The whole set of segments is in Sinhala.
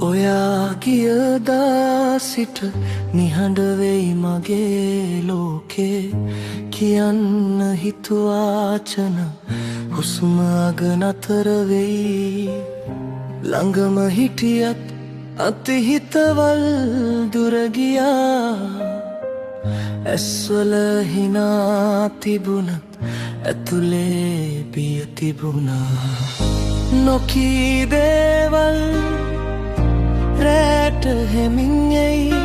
ඔයා ගියදා සිට නිහඬ වෙයි මගේ ලෝකේ කියන්න හිතුවාචන හුස්ම අග නතර වෙයි ළඟම හිටියත් අතිහිතවල් දුර ගියා ඇස්වල හිනා තිබුණත් ඇතුලේ බිය තිබුණා නොකී දේවල් රැට හෙමින් එයි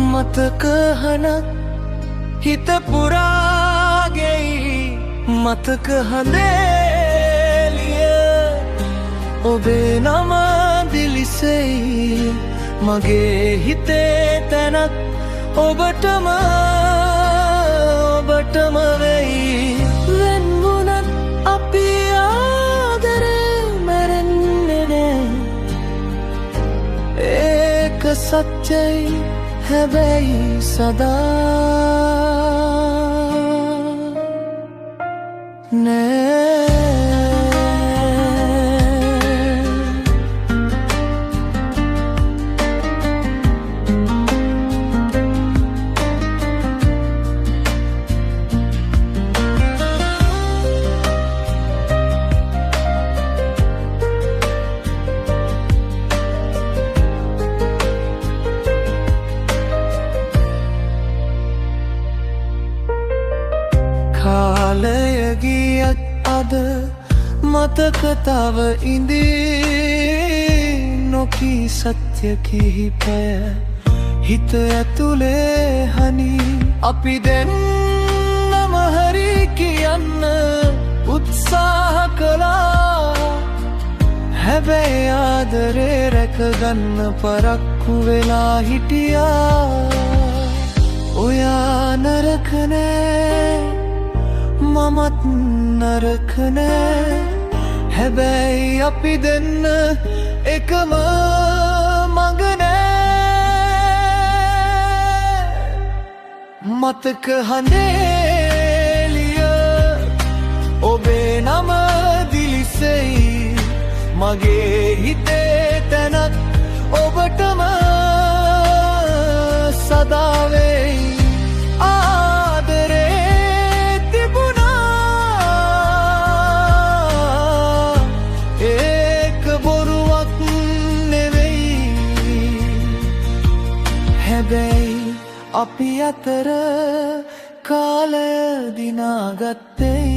මතක හනක් හිත පුරාගෙයි මතක හඳේලිය ඔබේ නම දිලිසෙයි මගේ හිතේ තැනක් ඔබටම වෙයි වෙන්වුණත් අපි ආදරේ මැරෙන්නේ නෑ ඒක සත්‍යයි හැබැයි සදා නෑ කාලය ගියත් අද මතක තව ඉඳී නොකී සත්‍ය කිහිපය හිත ඇතුලේ හනි අපි දෙන්නම හරි කියන්න උත්සාහ කළා හැබැයි ආදරේ රැකගන්න පරක්කු වෙලා හිටියා ඔයා නරක නෑ මමත් නරක නෑ හැබැයි අපි දෙන්න එකම මඟ නෑ මතක හඳේලිය ඔබේ නම දිලිසෙයි මගේ හිතේ තැනක් ඔබටම සදා වෙයි හැබැයි අපි අතර කාලය දිනාගත්තේ